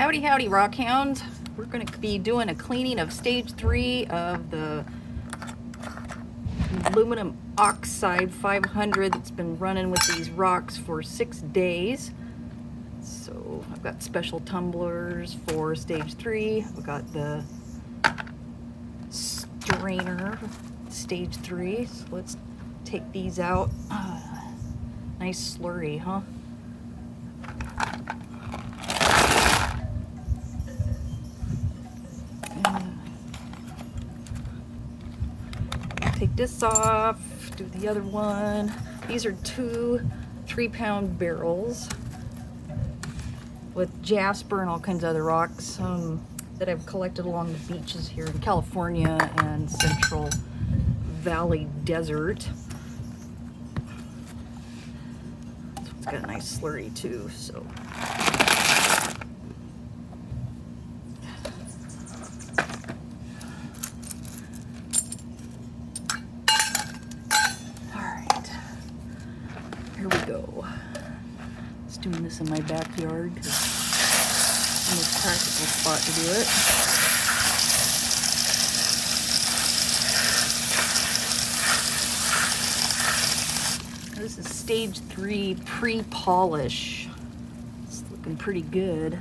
Howdy, howdy, rock hounds. We're going to be doing a cleaning of stage 3 of the aluminum oxide 500 that's been running with these rocks for 6 days. So I've got special tumblers for stage 3. I've got the strainer stage 3. So let's take these out. Nice slurry, huh? Take this off, do the other one. These are 2 3-pound barrels with jasper and all kinds of other rocks that I've collected along the beaches here in California and Central Valley Desert. This one's got a nice slurry too, so. Here we go. Just doing this in my backyard because it's the most practical spot to do it. This is stage 3 pre-polish. It's looking pretty good.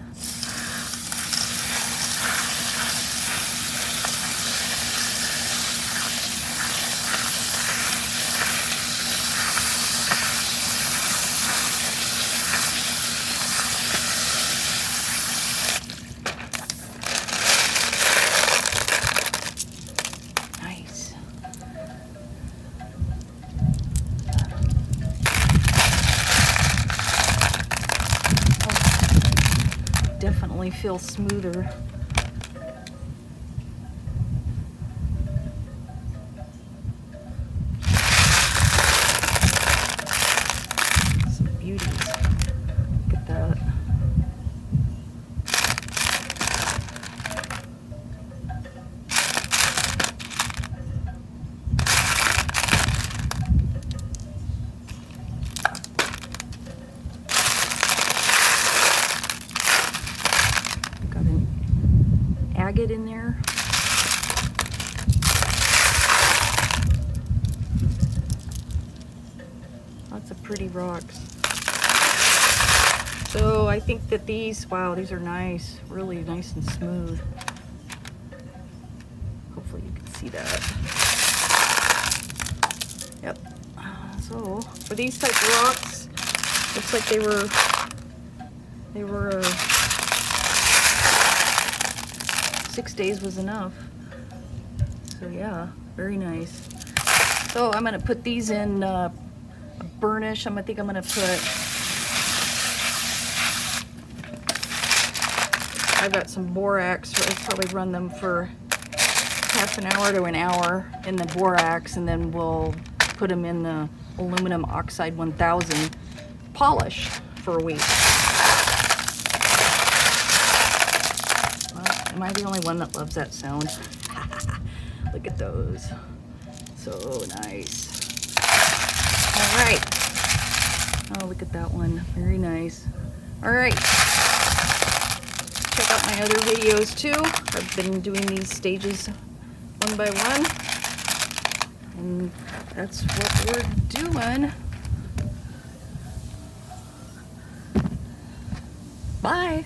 Definitely feel smoother. Some beauties. Look at that. Agate in there. Lots of pretty rocks. So I think that these, wow, these are nice, really nice and smooth. Hopefully you can see that. Yep. So for these type of rocks, looks like they were 6 days was enough. So yeah, very nice. So I'm gonna put these in a burnish. I think I'm gonna put, I've got some borax. So I'll probably run them for half an hour to an hour in the borax, and then we'll put them in the aluminum oxide 1000 polish for a week. Am I the only one that loves that sound? Look at those. So nice. All right. Oh, look at that one. Very nice. All right. Check out my other videos too. I've been doing these stages one by one. And that's what we're doing. Bye.